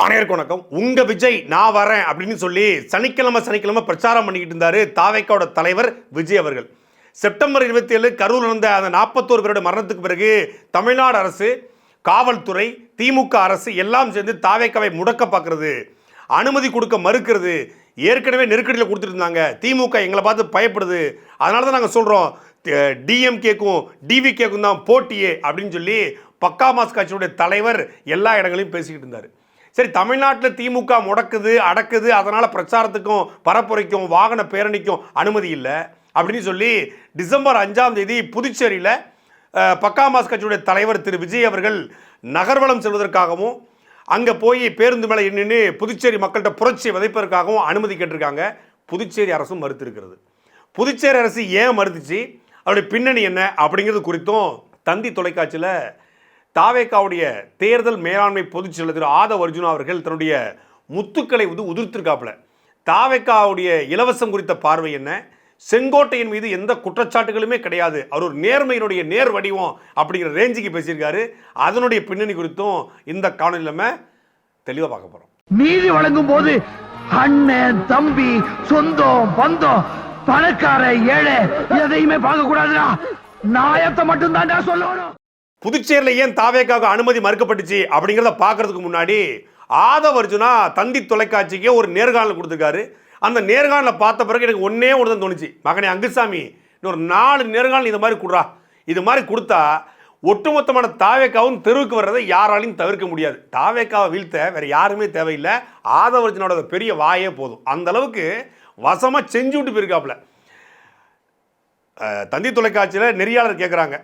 அனைவருக்கும் வணக்கம். உங்க விஜய் நான் வரேன் அப்படின்னு சொல்லி சனிக்கிழமை பிரச்சாரம் பண்ணிக்கிட்டு இருந்தாரு தாவேக்காவோட தலைவர் விஜய் அவர்கள். செப்டம்பர் 27 கரூர் நடந்த அந்த 41 பேரோட மரணத்துக்கு பிறகு தமிழ்நாடு அரசு, காவல்துறை, திமுக அரசு எல்லாம் சேர்ந்து தாவேக்காவை முடக்க பார்க்கறது, அனுமதி கொடுக்க மறுக்கிறது. ஏற்கனவே நெருக்கடியில் கொடுத்துட்டு இருந்தாங்க. திமுக எங்களை பார்த்து பயப்படுது. அதனால தான் நாங்கள் சொல்கிறோம், டிஎம்கேக்கும் டிவிகேக்கும் தான் போட்டியே அப்படின்னு சொல்லி பக்கா மாஸ் கட்சியுடைய தலைவர் எல்லா இடங்களையும் பேசிக்கிட்டு இருந்தார். சரி, தமிழ்நாட்டில் திமுக முடக்குது, அடக்குது, அதனால் பிரச்சாரத்துக்கும் பரப்புரைக்கும் வாகன பேரணிக்கும் அனுமதி இல்லை அப்படின்னு சொல்லி டிசம்பர் 5ஆம் தேதி புதுச்சேரியில் பக்கா மாஸ் கட்சியுடைய தலைவர் திரு விஜய் அவர்கள் நகர்வலம் செல்வதற்காகவும் அங்கே போய் பேருந்து மேலே நின்று புதுச்சேரி மக்கள்கிட்ட புரட்சியை விதைப்பதற்காகவும் அனுமதி கேட்டிருக்காங்க. புதுச்சேரி அரசும் மறுத்திருக்கிறது. புதுச்சேரி அரசு ஏன் மறுத்துச்சு, அவருடைய பின்னணி என்ன அப்படிங்கிறது குறித்தும் தந்தி தொலைக்காட்சியில் தாவேக்காவுடைய தேர்தல் மேலாண்மை பொதுச் செயலர் திரு ஆதவ் அர்ஜுனா அவர்கள் தன்னுடைய முத்துக்களை உதிர்த்திருக்காப்புல. தாவேக்காவுடைய இலவசம் குறித்த பார்வை என்ன, செங்கோட்டையின் மீது எந்த குற்றச்சாட்டுகளுமே கிடையாது, அவர் ஒரு நேர்மையினுடைய நேர் வடிவம் அப்படிங்கிற ரேஞ்சுக்கு பேசியிருக்காரு. அதனுடைய பின்னணி குறித்தும் இந்த காணொலியில் நம்ம தெளிவாக பார்க்க போகிறோம். நீதி வழங்கும் போது அண்ணன், தம்பி, சொந்தம், பந்தம், பணக்கார, ஏழை எதையுமே பார்க்க கூடாதுடா. நாயத்தை மட்டும் தான் சொல்லணும். புதுச்சேரியில் ஏன் தாவேக்காவுக்கு அனுமதி மறுக்கப்பட்டுச்சு அப்படிங்கிறத பார்க்கறதுக்கு முன்னாடி ஆதவ் அர்ஜுனா தந்தி தொலைக்காட்சிக்கே ஒரு நேர்காணல் கொடுத்துருக்காரு. அந்த நேர்காணலை பார்த்த பிறகு எனக்கு ஒன்றே ஒன்று தான் தோணுச்சு, மகனே அங்குசாமி, இன்னொரு 4 நேர்காணல் இது மாதிரி கொடுறா. இது மாதிரி கொடுத்தா ஒட்டுமொத்தமான தாவேக்காவும் தெருவுக்கு வர்றதை யாராலையும் தவிர்க்க முடியாது. தாவேக்காவை வீழ்த்த வேற யாருமே தேவையில்லை, ஆதவ் அர்ஜுனோட பெரிய வாயே போதும். அந்த அளவுக்கு வசமாக செஞ்சு விட்டு போயிருக்காப்புல. தந்தி தொலைக்காட்சியில் நெறியாளர் கேட்குறாங்க,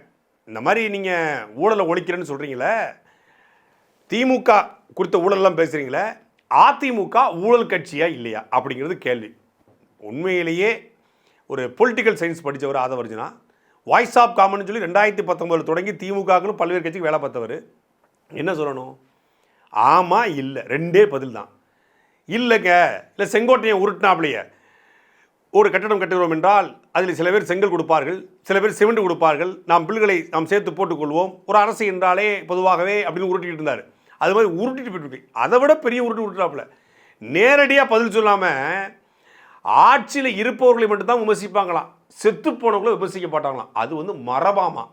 இந்த மாதிரி நீங்கள் ஊழலை ஒழிக்கிறேன்னு சொல்கிறீங்களே, திமுக கொடுத்த ஊழல்லாம் பேசுகிறீங்களே, அதிமுக ஊழல் கட்சியா இல்லையா அப்படிங்கிறது கேள்வி. உண்மையிலேயே ஒரு பொலிட்டிக்கல் சயின்ஸ் படித்தவர் Aadhav Arjuna. Voice of common சொல்லி 2019 தொடங்கி திமுகவுக்கு பல்வேறு கட்சிக்கு வேலை பார்த்தவர். என்ன சொல்லணும்? ஆமாம் இல்லை, ரெண்டே பதில் தான். இல்லைங்க, இல்லை செங்கோட்டையை உருட்டினாப்லையே, ஒரு கட்டடம் கட்டுகிறோம் என்றால் அதில் சில பேர் செங்கல் கொடுப்பார்கள், சில பேர் சிமெண்ட் கொடுப்பார்கள், நாம் பில்களை நாம் சேர்த்து போட்டுக்கொள்வோம், ஒரு அரசு என்றாலே பொதுவாகவே அப்படின்னு உருட்டிக்கிட்டு இருந்தார். அது மாதிரி உருட்டிட்டு போயிட்டு அதை விட பெரிய உருட்டுறாப்புல. நேரடியாக பதில் சொல்லாமல் ஆட்சியில் இருப்பவர்களை மட்டும்தான் விமர்சிப்பாங்களாம், செத்து போனவங்களும் விமர்சிக்க மாட்டாங்களாம். அது மரபாமா.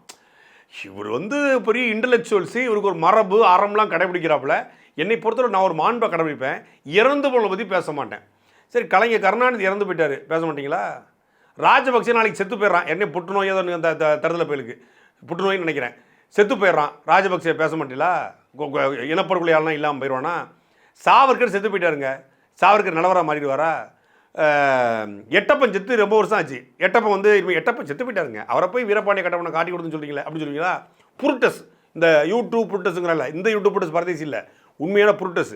இவர் பெரிய இன்டலெக்சுவல்ஸு, இவருக்கு ஒரு மரபு அறம்லாம் கடைபிடிக்கிறாப்புல. என்னை பொறுத்தவரை நான் ஒரு மாண்பை கடைபிடிப்பேன், இறந்து போன பற்றி பேச மாட்டேன். சரி, கலைஞர் கருணாநிதி இறந்து போயிட்டார், பேச மாட்டீங்களா? ராஜபக்சே நாளைக்கு செத்து போயிடுறான், என்ன புற்றுநோய் ஏதோ அந்த தருதலை பயலுக்கு புற்றுநோய்னு நினைக்கிறேன், செத்து போயிடுறான், ராஜபக்சே பேச மாட்டீங்களா? இனப்படுகொலையாலாம் இல்லாமல் போயிடுவானா? சாவர்கர் செத்து போயிட்டாருங்க, சாவர்கர் நிலவரா மாறிடுவாரா? எட்டப்பன் செத்து ரொம்ப வருஷம் ஆச்சு, எட்டப்பன் செத்து போயிட்டாருங்க, அவரை போய் வீரபாண்டிய கட்டப்பனை காட்டி கொடுத்துன்னு சொல்கிறீங்களே அப்படின்னு சொல்லுவீங்களா? புருட்டஸ், இந்த யூடியூப் புருட்டஸுங்கிறல்ல, இந்த யூடியூப் புருட்டஸ் பரதேசி இல்லை, உண்மையான புருட்டஸ்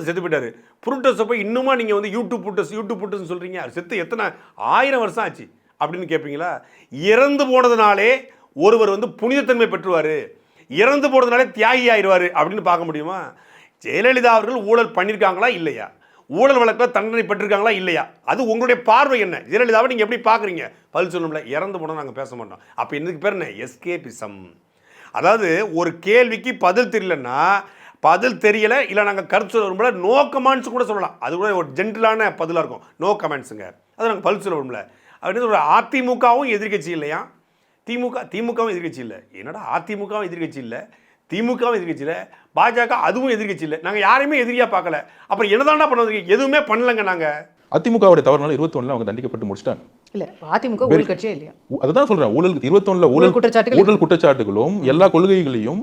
செத்து போயிட்டாரு. புருட்டஸை போய் இன்னுமா நீங்கள் யூடியூப் புருட்டஸ்ன்னு சொல்கிறீங்க? செத்து எத்தனை 1000 வருஷம் ஆச்சு அப்படின்னு கேட்பீங்களா? இறந்து போனதுனாலே ஒருவர் புனிதத்தன்மை பெற்றுவார், இறந்து போனதுனாலே தியாகி ஆயிடுவார் அப்படின்னு பார்க்க முடியுமா? ஜெயலலிதா அவர்கள் ஊழல் பண்ணியிருக்காங்களா இல்லையா? ஊழல் வழக்கில் தண்டனை பெற்றிருக்காங்களா இல்லையா? அது உங்களுடைய பார்வை என்ன? ஜெயலலிதாவை நீங்கள் எப்படி பார்க்குறீங்க? பதில் சொல்லணும்ல. இறந்து போனால் நாங்கள் பேச மாட்டோம். அப்போ இதுக்கு பேர் என்ன? எஸ்கேபிசம். அதாவது ஒரு கேள்விக்கு பதில் தெரியலன்னா, பதில் தெரியலை இல்லை நாங்கள் கருத்து சொல்ல விரும்பல, நோ கமெண்ட்ஸ் கூட சொல்லலாம். அது கூட ஒரு ஜென்டிலான பதிலாக இருக்கும். நோ கமெண்ட்ஸுங்க, அது நாங்கள் பதில் சொல்ல விரும்பல அப்படின்னு ஒரு அதிமுகவும் எதிர்கட்சி இல்லையா? திமுகவும் எதிர்கட்சி இல்லை. என்னடா அதிமுகவும் எதிர்கட்சி இல்லை, திமுகவும் எதிர்கட்சி இல்லை, பாஜக அதுவும் எதிர்கட்சி இல்லை, நாங்கள் யாரையுமே எதிரியாக பார்க்கல. அப்புறம் என்னதான்டா பண்ணுறது? எதுவுமே பண்ணலங்க. நாங்கள் அதிமுகவுடைய தவறுனால 21 அவங்க தண்டிக்கப்பட்டு முடிச்சிட்டாங்க. இல்ல, அதிமுக ஊழல் கட்சியே இல்லையா? அதுதான் சொல்றேன். ஊழல் 21 ஊழல் குற்றச்சாட்டுகளும் எல்லா கொள்கைகளையும்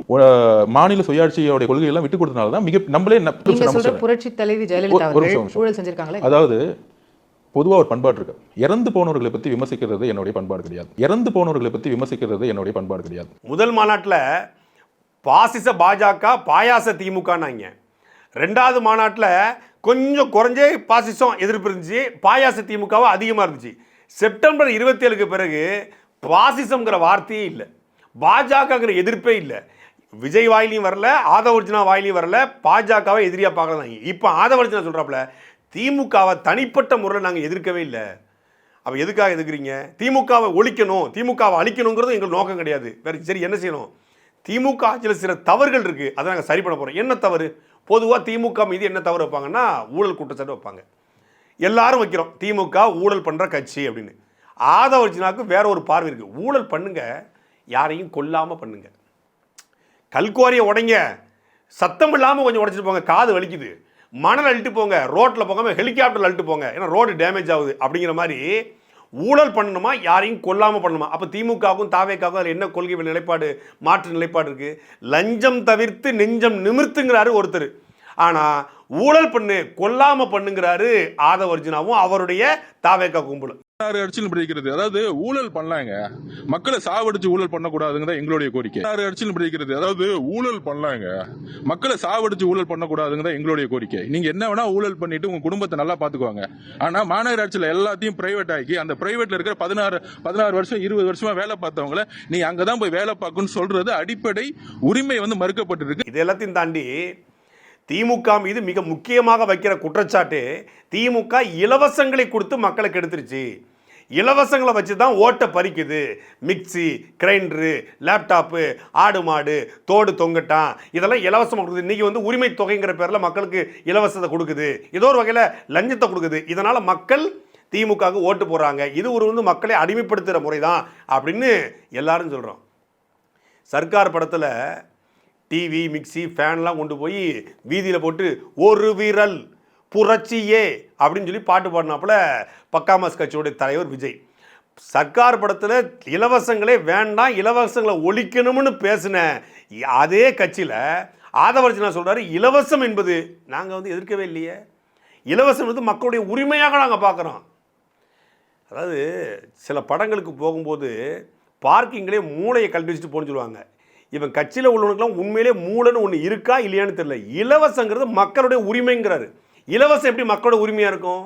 மாநில சுயாட்சியோட கொள்கை எல்லாம் விட்டு கொடுத்தனால தான் நம்மளே புரட்சி தலைவி ஜெயலலிதா ஊழல் செஞ்சிருக்காங்களே. அதாவது பொதுவாக ஒரு பண்பாடு இருக்கு, இறந்து போனவர்களை பற்றி விமர்சிக்கிறது என்னுடைய பண்பாடு கிடையாது. முதல் மாநாட்டில் பாசிச பாஜக பாயாச திமுகனாங்க. 2வது மாநாட்டில் கொஞ்சம் குறைஞ்சே பாசிசம் எதிர்ப்பு இருந்துச்சு, பாயாச திமுகவும் அதிகமாக இருந்துச்சு. செப்டம்பர் 27க்கு பிறகு பாசிசம்ங்கிற வார்த்தையே இல்லை, பாஜகங்கிற எதிர்ப்பே இல்லை. விஜய் வாயிலையும் வரல, ஆதவ் அர்ஜுனா வாயிலையும் வரல, பாஜகவை எதிரியாக பார்க்கலாம். இப்போ ஆதவ் அர்ஜுனா சொல்கிறாப்புல, திமுகவை தனிப்பட்ட முறையில் நாங்கள் எதிர்க்கவே இல்லை. அப்போ எதுக்காக எதிர்க்கிறீங்க? திமுகவை ஒழிக்கணும், திமுகவை அழிக்கணுங்கிறது எங்களுக்கு நோக்கம் கிடையாது. வேறு சரி, என்ன செய்யணும்? திமுக ஆட்சியில் சில தவறுகள் இருக்குது, அதை நாங்கள் சரி பண்ண போகிறோம். என்ன தவறு? பொதுவாக திமுக மீது என்ன தவறு வைப்பாங்கன்னா ஊழல் குற்றச்சாட்டு வைப்பாங்க. எல்லாரும் வைக்கிறோம் திமுக ஊழல் பண்ணுற கட்சி அப்படின்னு. ஆதவ அர்ஜுனாவுக்கு வேற ஒரு பார்வை இருக்குது. ஊழல் பண்ணுங்க, யாரையும் கொல்லாமல் பண்ணுங்க. கல்குவாரியை உடைங்க, சத்தம் இல்லாமல் கொஞ்சம் உடைச்சிட்டு போங்க, காது வலிக்குது. மணல் அழிட்டு போங்க, ரோட்டில் போகாம ஹெலிகாப்டர் அழிட்டு போங்க, ஏன்னா ரோடு டேமேஜ் ஆகுது. அப்படிங்கிற மாதிரி ஊழல் பண்ணணுமா, யாரையும் கொல்லாமல் பண்ணணுமா? அப்போ திமுகவுக்கும் தாவேக்காவுக்கும் அதில் என்ன கொள்கை நிலைப்பாடு, மாற்று நிலைப்பாடு இருக்குது? லஞ்சம் தவிர்த்து நெஞ்சம் நிமிர்த்துங்கிறாரு ஒருத்தர். ஆனால் ஊழல் பண்ணு கொல்லாமல் பண்ணுங்கிறாரு ஆதவ அர்ஜுனாவும் அவருடைய தாவேக்கா கும்பலும். அரசியல் பிடிக்கிறது, அதாவது ஊழல் பண்ணலாங்க, மக்களை சாவடிச்சு ஊழல் பண்ணக்கூடாதுங்க எங்களுடைய கோரிக்கை. அரசியல் பிடிக்கிறது, அதாவது ஊழல் பண்ணலாங்க, மக்களை சாவடிச்சு ஊழல் பண்ணக்கூடாதுங்க எங்களுடைய கோரிக்கை. நீங்க என்ன வேணா ஊழல் பண்ணிட்டு உங்க குடும்பத்தை நல்லா பாத்துக்குவாங்க. ஆனா மாநகராட்சியில எல்லாத்தையும் பிரைவேட் ஆக்கி அந்த பிரைவேட்ல இருக்கிற 16 வருஷம் 20 வருஷமா வேலை பார்த்தவங்கள நீ அங்கதான் போய் வேலை பார்க்கணும்னு சொல்றது அடிப்படை உரிமை மறுக்கப்பட்டிருக்கு. இது எல்லாத்தையும் தாண்டி திமுக மீது மிக முக்கியமாக வைக்கிற குற்றச்சாட்டு, திமுக இலவசங்களை கொடுத்து மக்களை கெடுத்துருச்சு. இலவசங்களை வச்சு தான் ஓட்டை பறிக்குது. மிக்சி, கிரைண்டரு, லேப்டாப்பு, ஆடு மாடு, தோடு தொங்கட்டான், இதெல்லாம் இலவசமாக கொடுக்குது. இன்றைக்கி உரிமை தொகைங்கிற பேரில் மக்களுக்கு இலவசத்தை கொடுக்குது, ஏதோ ஒரு வகையில் லஞ்சத்தை கொடுக்குது. இதனால் மக்கள் திமுகவுக்கு ஓட்டு போடுறாங்க. இது ஒரு மக்களை அடிமைப்படுத்துகிற முறை தான் அப்படின்னு எல்லாரும் சொல்கிறோம். சர்க்கார் படத்தில் டிவி, மிக்சி, ஃபேன்லாம் கொண்டு போய் வீதியில் போட்டு ஒரு விரல் புரட்சியே அப்படின்னு சொல்லி பாட்டு பாடினாப்புல பக்காமாஸ் கட்சியோடைய தலைவர் விஜய். சர்க்கார் படத்தில் இலவசங்களே வேண்டாம், இலவசங்களை ஒழிக்கணும்னு பேசின அதே கட்சியில் ஆதவ அர்ஜுனா சொல்கிறாரு இலவசம் என்பது நாங்கள் எதிர்க்கவே இல்லையே, இலவசம் மக்களுடைய உரிமையாக நாங்கள் பார்க்குறோம். அதாவது சில படங்களுக்கு போகும்போது பார்க்கிங்லேயே மூளையை கழட்டி வச்சுட்டு போன்னு சொல்லுவாங்க. இவன் கட்சியில் உள்ளவனுக்குலாம் உண்மையிலே மூளைன்னு ஒன்று இருக்கா இல்லையான்னு தெரியல. இலவசங்கிறது மக்களுடைய உரிமைங்கிறாரு. இலவசம் எப்படி மக்களோட உரிமையாக இருக்கும்?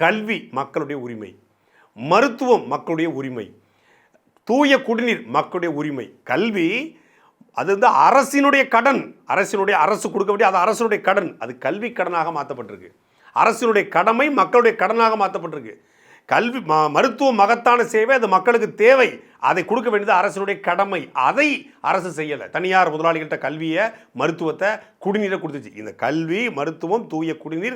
கல்வி மக்களுடைய உரிமை, மருத்துவம் மக்களுடைய உரிமை, தூய குடிநீர் மக்களுடைய உரிமை. கல்வி அது அரசினுடைய கடன், அரசு கொடுக்க வேண்டிய அது அரசினுடைய கடன், அது கல்வி கடனாக மாற்றப்பட்டிருக்கு. அரசினுடைய கடமை மக்களுடைய கடனாக மாற்றப்பட்டிருக்கு. கல்வி மருத்துவம் மகத்தான சேவை, அது மக்களுக்கு தேவை, அதை கொடுக்க வேண்டியது அரசினுடைய கடமை. அதை அரசு செய்யலை. தனியார் முதலாளிகள்கிட்ட கல்வியை, மருத்துவத்தை, குடிநீரை கொடுத்துச்சு. இந்த கல்வி, மருத்துவம், தூய குடிநீர்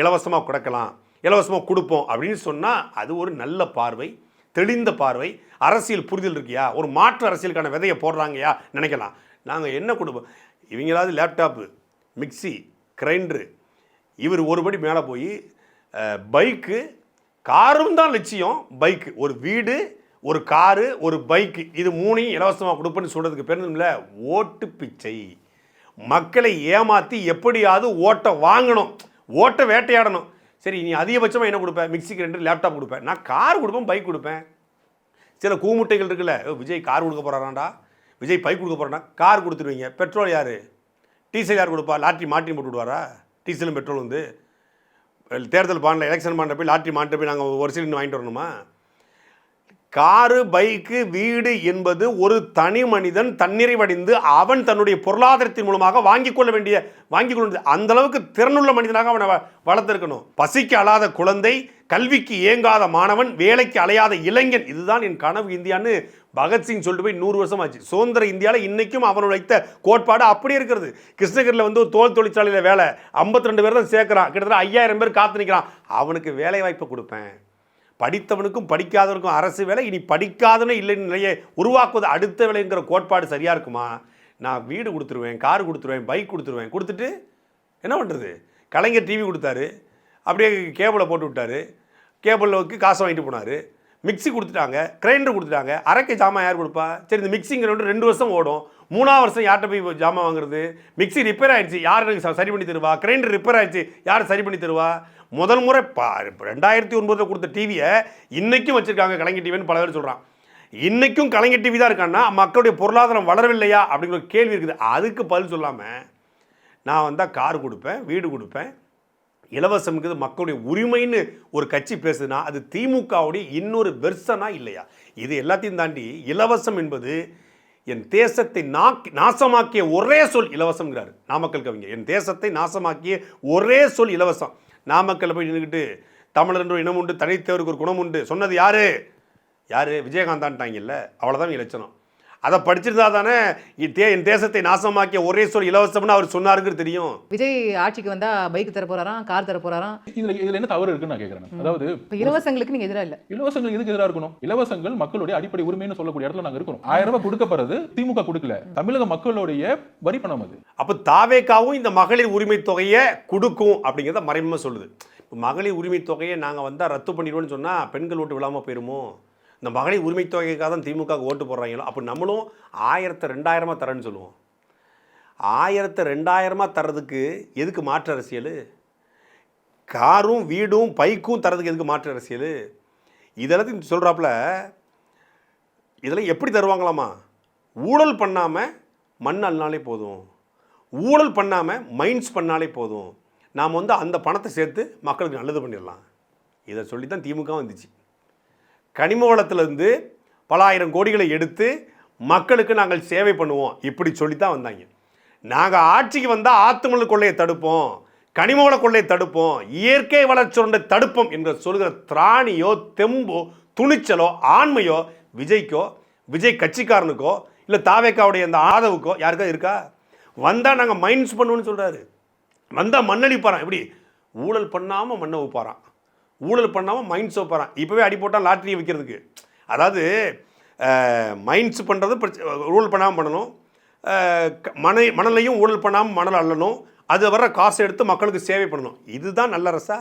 இலவசமாக கொடுக்கலாம், இலவசமாக கொடுப்போம் அப்படின்னு சொன்னால் அது ஒரு நல்ல பார்வை, தெளிந்த பார்வை. அரசியல் புரிதல் இருக்கியா, ஒரு மாற்று அரசியலுக்கான விதையை போடுறாங்கயா நினைக்கலாம். நாங்கள் என்ன கொடுப்போம்? இவங்களாவது லேப்டாப்பு, மிக்சி, கிரைண்டரு, இவர் ஒருபடி மேலே போய் பைக்கு, காரும் தான் லட்சியம். பைக்கு, ஒரு வீடு, ஒரு காரு, ஒரு பைக்கு, இது மூணையும் இலவசமாக கொடுப்பேன்னு சொல்கிறதுக்கு பேர் இல்லை, ஓட்டு பிச்சை. மக்களை ஏமாற்றி எப்படியாவது ஓட்டை வாங்கணும், ஓட்டை வேட்டையாடணும். சரி, நீ அதிகபட்சமாக என்ன கொடுப்பேன்? மிக்சிக்கு 2 லேப்டாப் கொடுப்பேன், நான் கார் கொடுப்பேன், பைக் கொடுப்பேன். சில கூமுட்டைகள் இருக்குல்ல, விஜய் கார் கொடுக்க போகிறாராண்டா, விஜய் பைக் கொடுக்க போகிறான்னா கார் கொடுத்துருவீங்க. பெட்ரோல் யார்? டீசல் யார் கொடுப்பா? லாட்ரி மாற்றி போட்டு விடுவாரா? டீசலும் பெட்ரோல் தேர்தல் பாண்டில் எலெக்ஷன் பாண்டில் போய் லாட்ரி மாட்ட போய் நாங்கள் ஒரு சிலிண்டர் வாங்கிட்டு வரணுமா? காரு, பைக்கு, வீடு என்பது ஒரு தனி மனிதன் தன்னிறைவடைந்து அவன் தன்னுடைய பொருளாதாரத்தின் மூலமாக வாங்கிக் கொள்ள அந்த அளவுக்கு திறனுள்ள மனிதனாக அவனை வளர்த்திருக்கணும். பசிக்கு அழாத குழந்தை, கல்விக்கு ஏங்காத மாணவன், வேலைக்கு அலையாத இளைஞன், இதுதான் என் கனவு இந்தியான்னு பகத்சிங் சொல்லிட்டு போய் 100 வருஷம் ஆச்சு. சுதந்திர இந்தியாவில் இன்றைக்கும் அவனோட வைத்த கோட்பாடு அப்படியே இருக்கிறது. கிருஷ்ணகிரியில் ஒரு தோல் தொழிற்சாலையில் வேலை 52 பேர் தான் சேர்க்குறான், கிட்டத்தட்ட 5000 பேர் காத்து நிற்கிறான். அவனுக்கு வேலை வாய்ப்பை கொடுப்பேன். படித்தவனுக்கும் படிக்காதவனுக்கும் அரசு வேலை, இனி படிக்காதவனே இல்லைன்னு நிலையை உருவாக்குவது அடுத்த வேலைங்கிற கோட்பாடு சரியாக இருக்குமா? நான் வீடு கொடுத்துருவேன், கார் கொடுத்துருவேன், பைக் கொடுத்துருவேன். கொடுத்துட்டு என்ன பண்ணுறது? கலைஞர் டிவி கொடுத்தாரு, அப்படியே கேபிளை போட்டு விட்டார், கேபிளுக்கு காசை வாங்கிட்டு போனார். மிக்சி கொடுத்துட்டாங்க, கிரைண்டர் கொடுத்துட்டாங்க, அரைக்க ஜாமான் யார் கொடுப்பா? சரி, இந்த மிக்சிங்கிற 2 வருஷம் ஓடும், 3ஆவது வருஷம் யார்கிட்ட போய் ஜாமான் வாங்குறது? மிக்சி ரிப்பேர் ஆகிடுச்சு, யார் சரி பண்ணி தருவா? கிரைண்டர் ரிப்பேர் ஆகிடுச்சு, யார் சரி பண்ணி தருவா? முதல் முறை 2009 கொடுத்த டிவியை இன்றைக்கும் வச்சுருக்காங்க கலைஞர் டிவின்னு பல பேர் சொல்கிறான். இன்றைக்கும் கலைஞர் டிவி தான் இருக்கான்னா மக்களுடைய பொருளாதாரம் வளரவில்லையா அப்படிங்கிற ஒரு கேள்வி இருக்குது. அதுக்கு பதில் சொல்லாமல் நான் வந்தால் கார் கொடுப்பேன், வீடு கொடுப்பேன், இலவசம்ங்கிறது மக்களுடைய உரிமைன்னு ஒரு கட்சி பேசுதுன்னா அது திமுகவுடைய இன்னொரு வெர்சனா இல்லையா? இது எல்லாத்தையும் தாண்டி இலவசம் என்பது என் தேசத்தை நாசமாக்கிய ஒரே சொல் இலவசம்ங்கிறாரு நாமக்கல் கவிஞர். என் தேசத்தை நாசமாக்கிய ஒரே சொல் இலவசம். நாமக்கல்ல போய் நின்றுக்கிட்டு தமிழர் என்ற இனம் உண்டு, தனித்தவருக்கு ஒரு குணம் உண்டு சொன்னது யாரு? விஜயகாந்தான்ட்டாங்கல்ல, அவ்வளோதான் இலட்சணம். அதை படிச்சிருந்தா தானே என் தேசத்தை நாசமாக்கிய ஒரே சொல் இலவசம்னு அவர் சொன்னாருங்கிறது தெரியும். விஜய் ஆட்சிக்கு வந்தா பைக் தர போறாராம், கார் தர போறாராம். இதுல என்ன தவறு இருக்குன்னு நான் கேக்குறேன். அதாவது இலவசங்களுக்கு நீங்க எதிரா இல்ல. இலவசங்கள் எதுக்கு எதிராக இருக்கணும்? இலவசங்கள் மக்களுடைய அடிப்படை உரிமைன்னு சொல்லக்கூடிய இடத்துல நாங்க இருக்கணும். 1000 ரூபாய் கொடுக்கப்படுறது திமுக கொடுக்கல, தமிழக மக்களுடைய வரி பணம் அது. அப்ப தாவேகாவும் இந்த மகளிர் உரிமை தொகையை கொடுக்கும் அப்படிங்கிறத மறைமுகமா சொல்லுது. மகளிர் உரிமை தொகையை நாங்கள் வந்தால் ரத்து பண்ணிடுவோம்னு சொன்னால் பெண்கள் ஓட்டு விழாமல் போயிருமோ? இந்த மகளிர் உரிமை தொகைக்காக தான் திமுக ஓட்டு போடுறாங்களோ. அப்போ நம்மளும் 1000-2000 தரேன்னு சொல்லுவோம். 1000-2000 தர்றதுக்கு எதுக்கு மாற்று அரசியல்? காரும் வீடும் பைக்கும் தரதுக்கு எதுக்கு மாற்று அரசியல்? இதெல்லாம் சொல்கிறாப்புல இதெல்லாம் எப்படி தருவாங்களாமா? ஊழல் பண்ணாமல் மண் அள்ளினாலே போதும், ஊழல் பண்ணாமல் மைன்ஸ் பண்ணாலே போதும், நாம் வந்து அந்த பணத்தை சேர்த்து மக்களுக்கு நல்லது பண்ணிடலாம். இதை சொல்லி தான் திமுக வந்துச்சு. கனிம வளத்திலிருந்து பல ஆயிரம் கோடிகளை எடுத்து மக்களுக்கு நாங்கள் சேவை பண்ணுவோம் இப்படி சொல்லி தான் வந்தாங்க. நாங்கள் ஆட்சிக்கு வந்தால் ஆத்துமணல் கொள்ளையை தடுப்போம், கனிம வள கொள்ளையை தடுப்போம், இயற்கை வளர்ச்சியை தடுப்போம் என்ற சொல்கிற திராணியோ தெம்போ துணிச்சலோ ஆண்மையோ விஜய்க்கோ விஜய் கட்சிக்காரனுக்கோ இல்லை தாவேக்காவுடைய அந்த ஆதவுக்கோ யாருக்கா இருக்கா? வந்தால் நாங்கள் மைன்ஸ் பண்ணுவோன்னு சொல்கிறாரு. வந்தால் மண்ணளிப்பாரான். எப்படி ஊழல் பண்ணாமல் மண்ணை வைப்பாரான், ஊழல் பண்ணாமல் மைன்ஸ் வைப்பாரான். இப்போவே அடி போட்டால் லாட்ரியை விற்கிறதுக்கு. அதாவது மைன்ஸ் பண்ணுறது ஊழல் பண்ணாமல் பண்ணணும், மணலையும் ஊழல் பண்ணாமல் மணல் அள்ளணும், அது வர காசை எடுத்து மக்களுக்கு சேவை பண்ணணும். இதுதான் நல்லரசா?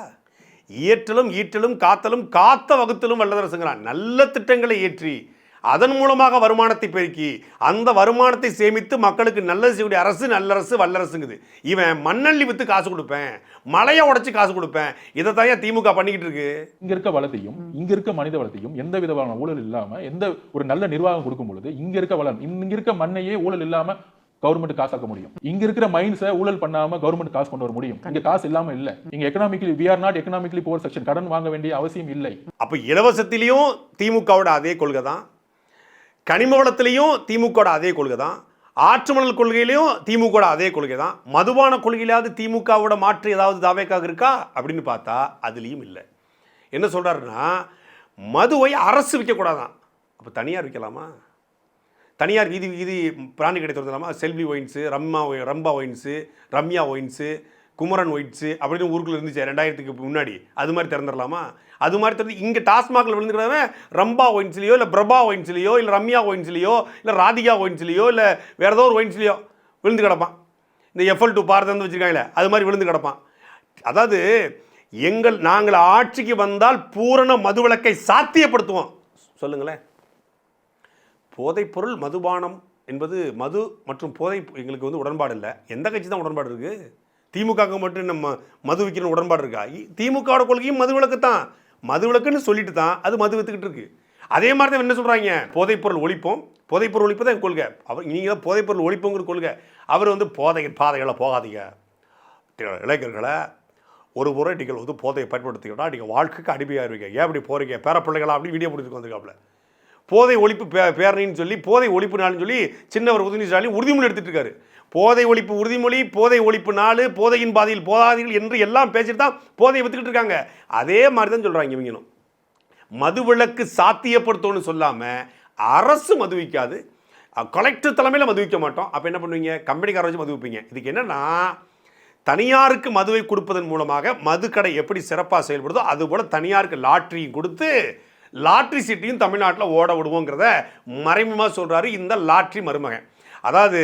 இயற்றலும் ஈட்டலும் காத்தலும் காத்த வகுத்தலும் வல்லரசுங்கிறான். நல்ல திட்டங்களை ஏற்றி அதன் மூலமாக வருமானத்தை பெருக்கி அந்த வருமானத்தை சேமித்து மக்களுக்கு நல்லது செய்யக்கூடிய அரசு நல்லரசு வல்லரசுங்குது. இவன் மண்ணள்ளி விற்று காசு கொடுப்பேன், மலையை உடைச்சு காசு கொடுப்பேன், இதை தான் திமுக பண்ணிக்கிட்டு இருக்கு. இங்க இருக்க வளத்தையும் இங்க இருக்க மனித வளத்தையும் எந்த விதமான ஊழல் இல்லாம எந்த ஒரு நல்ல நிர்வாகம் கொடுக்கும் பொழுது இங்க இருக்க வளம் இங்க இருக்க மண்ணையே ஊழல் இல்லாம கவர்மெண்ட் காசாக்க முடியும். இங்க இருக்கிற மைண்ட்ஸை ஊழல் பண்ணாம கவர்மெண்ட் காசு கொண்டு வர முடியும். இங்க காசு இல்லாம இல்ல. இங்க economically we are not economically poor section. கடன் வாங்க வேண்டிய அவசியம் இல்லை. அப்ப இலவசத்திலையும் திமுகவோட அதே கொள்கை தான், கனிம வளத்திலையும் திமுக அதே கொள்கை தான், ஆற்றுமணல் கொள்கையிலையும் திமுக அதே கொள்கை தான். மதுபான கொள்கையிலாவது திமுகவோட மாற்று ஏதாவது தாவேக்காக இருக்கா அப்படின்னு பார்த்தா அதுலேயும் இல்லை. என்ன சொல்கிறாருன்னா மதுவை அரசு விற்கக்கூடாதான். அப்போ தனியார் விற்கலாமா? தனியார் வீதி வீதி பிராணி கடை திறந்துலாமா? செல்வி once, Rambha once, Ramya once, Kumaran whites அப்படின்னு ஊருக்குள்ள இருந்துச்சு 2000க்கு முன்னாடி. அது மாதிரி திறந்துடலாமா? அது மாதிரி திறந்து இங்கே டாஸ்மாகில் விழுந்துக்கிறவன் ரம்பா ஒயின்ஸ்லையோ இல்லை பிரபா ஒயின்ஸ்லையோ இல்லை ரம்யா ஒயின்ஸ்லையோ இல்லை ராதிகா ஒயின்ஸ்லையோ இல்லை வேறு ஏதோ ஒரு ஒயின்ஸ்லையோ விழுந்து கிடப்பான். இந்த FL2 பாரதந்து வச்சுருக்காங்களே அது மாதிரி விழுந்து கிடப்பான். அதாவது நாங்கள் ஆட்சிக்கு வந்தால் பூரண மதுவிலக்கை சாத்தியப்படுத்துவோம். சொல்லுங்களேன். போதைப்பொருள் மதுபானம் என்பது மது மற்றும் போதை எங்களுக்கு வந்து உடன்பாடு இல்லை. எந்த கட்சி தான் உடன்பாடு இருக்குது? திமுக மட்டும் நம்ம மது விற்கிற உடன்பாடு இருக்கா? திமுகவோட கொள்கையும் மது விலக்கு தான். மது விலக்குன்னு சொல்லிட்டு தான் அது மது வித்துக்கிட்டு இருக்கு. அதே மாதிரி தான் என்ன சொல்கிறாங்க, போதைப்பொருள் ஒழிப்போம், போதைப்பொருள் ஒழிப்பு தான் என் கொள்கை. அவர் நீங்கள் தான் போதைப்பொருள் ஒழிப்புங்கிற கொள்கை. அவர் வந்து பாதைகளை போகாதீங்க, இளைஞர்களை ஒரு முறை நீங்கள் வந்து போதையை பயன்படுத்திக்கிட்டா நீங்கள் வாழ்க்கைக்கு அடிமையாயிருவீங்க, ஏன் அப்படி போகிறீங்க பேர பிள்ளைகளா அப்படி வீடியோ பிடிச்சிட்டு வந்திருக்காப்புல. போதை ஒழிப்பு பேரணின்னு சொல்லி போதை ஒழிப்பு நாள்னு சொல்லி சின்னவர் உதயநிதி ஸ்டாலின் உறுதிமொழி எடுத்துகிட்டு இருக்காரு. போதை ஒழிப்பு உறுதிமொழி, போதை ஒழிப்பு நாள், போதையின் பாதையில் போதாதீர்கள் என்று எல்லாம் பேசிட்டு தான் போதையை வித்துக்கிட்டு இருக்காங்க. அதே மாதிரி தான் சொல்கிறாங்க இவங்களும். மது விலக்கு சாத்தியப்படுத்தணும்னு சொல்லாமல் அரசு மது விற்காது, கலெக்டர் தலைமையில் மது விற்க மாட்டோம். அப்போ என்ன பண்ணுவீங்க? கம்பெனிக்கார வச்சு மது விற்பீங்க. இதுக்கு என்னென்னா தனியாருக்கு மதுவை கொடுப்பதன் மூலமாக மதுக்கடை எப்படி சிறப்பாக செயல்படுதோ அதுபோல் தனியாருக்கு லாட்ரியும் கொடுத்து லாட்ரி சீட்டையும் தமிழ்நாட்டில் ஓட விடுவோங்கிறத மறைமுகமாக சொல்கிறாரு இந்த லாட்ரி மருமகன். அதாவது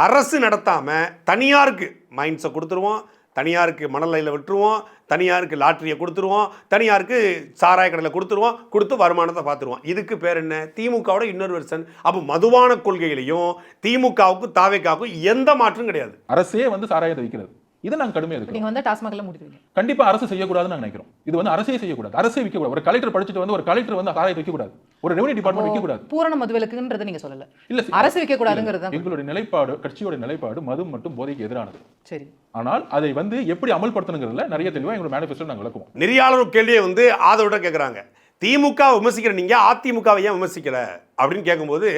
அரசு நடத்தாமல் தனியாருக்கு மைன்ஸை கொடுத்துருவோம், தனியாருக்கு மணலையில் விட்டுருவோம், தனியாருக்கு லாட்ரியை கொடுத்துருவோம், தனியாருக்கு சாராய கடையில் கொடுத்துருவோம், கொடுத்து வருமானத்தை பார்த்துருவோம். இதுக்கு பேர் என்ன? திமுகவோட இன்னொரு வெர்ஷன். அப்போ மதுபான கொள்கையிலையும் திமுகவுக்கும் தாவேக்காவுக்கும் எந்த மாற்றம் கிடையாது. அரசே வந்து சாராயத்தை விற்கிறது. இதை நாங்கள் கடுமையாக இருக்கிறோம். நீங்க வந்து டாஸ்மாக்ல முடிக்கிறீங்க. கண்டிப்பா அரசு செய்யக்கூடாதுன்னு நாங்கள் நினைக்கிறோம். இது வந்து அரசே செய்யக்கூடாது, அரசே விற்கக்கூடாது. ஒரு கலெக்டர் படிச்சுட்டு வந்து ஒரு கலெக்டர் வந்து சாராயத்தை விற்கக்கூடாது, ஒரு ரெவன்யூ டிபார்ட்மெண்ட் விற்கக்கூடாது. பூரண மதுவிலக்குன்றதை நீங்க சொல்லல. இல்ல, அரசு விற்கக்கூடாதுங்கிறது எங்களுடைய நிலைப்பாடு, கட்சியோட நிலைப்பாடு மது மற்றும் போதைக்கு எதிரானது. சரி, ஆனால் அதை வந்து எப்படி அமல்படுத்தணுங்கிறதுல நிறைய தெளிவாக எங்களோட மேனிஃபெஸ்டோ நாங்கள் விளக்குவோம். நெறியாளர் கேள்வியை வந்து ஆதரவோட கேட்குறாங்க. திமுக விமர்சிக்கிற நீங்க அதிமுகவை ஏன் விமர்சிக்கல அப்படின்னு கேட்கும்போது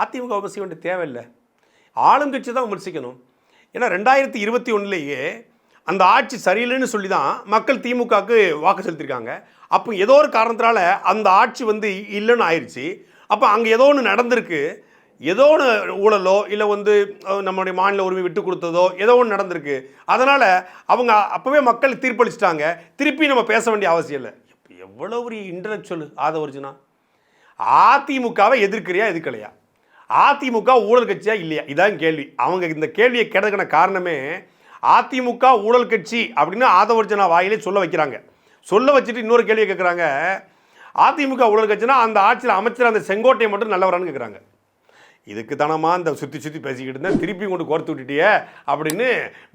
அதிமுக விமர்சிக்க வேண்டிய தேவையில்லை, ஆளுங்கட்சி தான் விமர்சிக்கணும். ஏன்னா 2021 அந்த ஆட்சி சரியில்லைன்னு சொல்லி தான் மக்கள் திமுகவுக்கு வாக்கு செலுத்திருக்காங்க. அப்போ ஏதோ ஒரு காரணத்தினால அந்த ஆட்சி வந்து இல்லைன்னு ஆயிடுச்சு. அப்போ அங்கே ஏதோ ஒன்று நடந்திருக்கு. ஏதோ ஒன்று ஊழலோ இல்லை வந்து நம்மளுடைய மாநில உரிமை விட்டு கொடுத்ததோ ஏதோ ஒன்று நடந்திருக்கு. அதனால் அவங்க அப்போவே மக்கள் தீர்ப்பளிச்சிட்டாங்க. திருப்பி நம்ம பேச வேண்டிய அவசியம் இல்லை. எவ்வளோ ஒரு இன்டலெக்சுவல் ஆதவர்ஜுனா. அதிமுகவை எதிர்க்கிறியா எதிர்க்கலையா? அதிமுக ஊழல் கட்சியா இல்லையா? இதான் கேள்வி. அவங்க இந்த கேள்வியை கேட்டதுக்கான காரணமே அதிமுக ஊழல் கட்சி அப்படின்னு ஆதவர்ஜுனா வாயிலே சொல்ல வைக்கிறாங்க. சொல்ல வச்சுட்டு இன்னொரு கேள்வியை கேட்குறாங்க, அதிமுக ஊழல் கட்சினா அந்த ஆட்சியில் அமைச்சர் அந்த செங்கோட்டையை மட்டும் நல்லவரான்னு கேட்குறாங்க. இதுக்கு தானமா இந்த சுற்றி சுற்றி பேசிக்கிட்டு இருந்தேன், திருப்பி கொண்டு கோர்த்து விட்டுட்டியே அப்படின்னு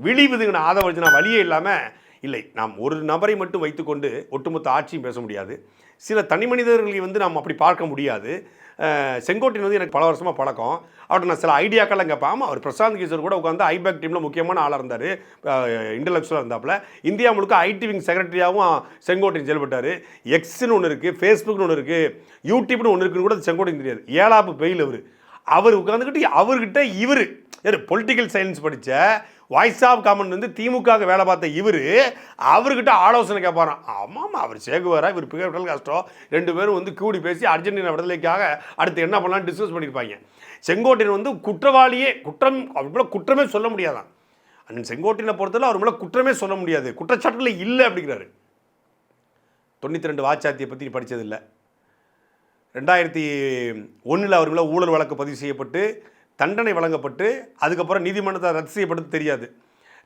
விழிவுதுங்கண்ணா ஆதவர்ஜுனா. வழியே இல்லாமல் இல்லை, நாம் ஒரு நபரை மட்டும் வைத்துக்கொண்டு ஒட்டுமொத்த ஆட்சியும் பேச முடியாது. சில தனி மனிதர்களை வந்து நாம் அப்படி பார்க்க முடியாது. செங்கோட்டையன் வந்து எனக்கு பல வருஷமாக பழக்கம். அவர்கிட்ட நான் சில ஐடியாக்கெல்லாம் கேட்பேன். ஆமாம், அவர் பிரசாந்த் கிஷோர் கூட உட்காந்து ஐபேக் டீமில் முக்கியமான ஆளாக இருந்தார், இன்டலெக்சுவலாக இருந்தாப்புல. இந்தியா முழுக்க ஐடி விங் செக்ரட்டரியாகவும் செங்கோட்டையன் செயல்பட்டார். எக்ஸ்னு ஒன்று இருக்குது, ஃபேஸ்புக்னு ஒன்று இருக்குது, யூடியூப்னு ஒன்று இருக்குன்னு கூட செங்கோட்டையன் தெரியாது. 7ஆப்பு பெயில் அவர் உட்காந்துக்கிட்டு அவர்கிட்ட இவர் பொலிட்டிக்கல் சயின்ஸ் படித்த வாய்ஸ் ஆஃப் காமன் வந்து திமுக வேலை பார்த்த அவர்கிட்ட ஆலோசனை கேட்பாராம். ஆமாம், அவர் சேகுவாரா, இவர் பிகல் கஷ்டம், 2 பேரும் வந்து கூடி பேசி அர்ஜென்டினா விடுதலைக்காக அடுத்து என்ன பண்ணலாம்னு டிஸ்கஸ் பண்ணியிருப்பாங்க. செங்கோட்டையன் வந்து குற்றவாளியே, அவர் மேலே குற்றமே சொல்ல முடியாதான். அண்ணன் செங்கோட்டையனை பொறுத்தவரை அவர் மேலே குற்றமே சொல்ல முடியாது, குற்றச்சாட்டுல இல்லை அப்படிங்கிறாரு. 92 வாச்சாத்தியை பற்றி படித்ததில்லை. 2001 அவர் மேலே ஊழல் வழக்கு பதிவு செய்யப்பட்டு தண்டனை வழங்கப்பட்டு அதுக்கப்புறம் நீதிமன்றத்தை ரத்து செய்யப்பட்டது தெரியாது.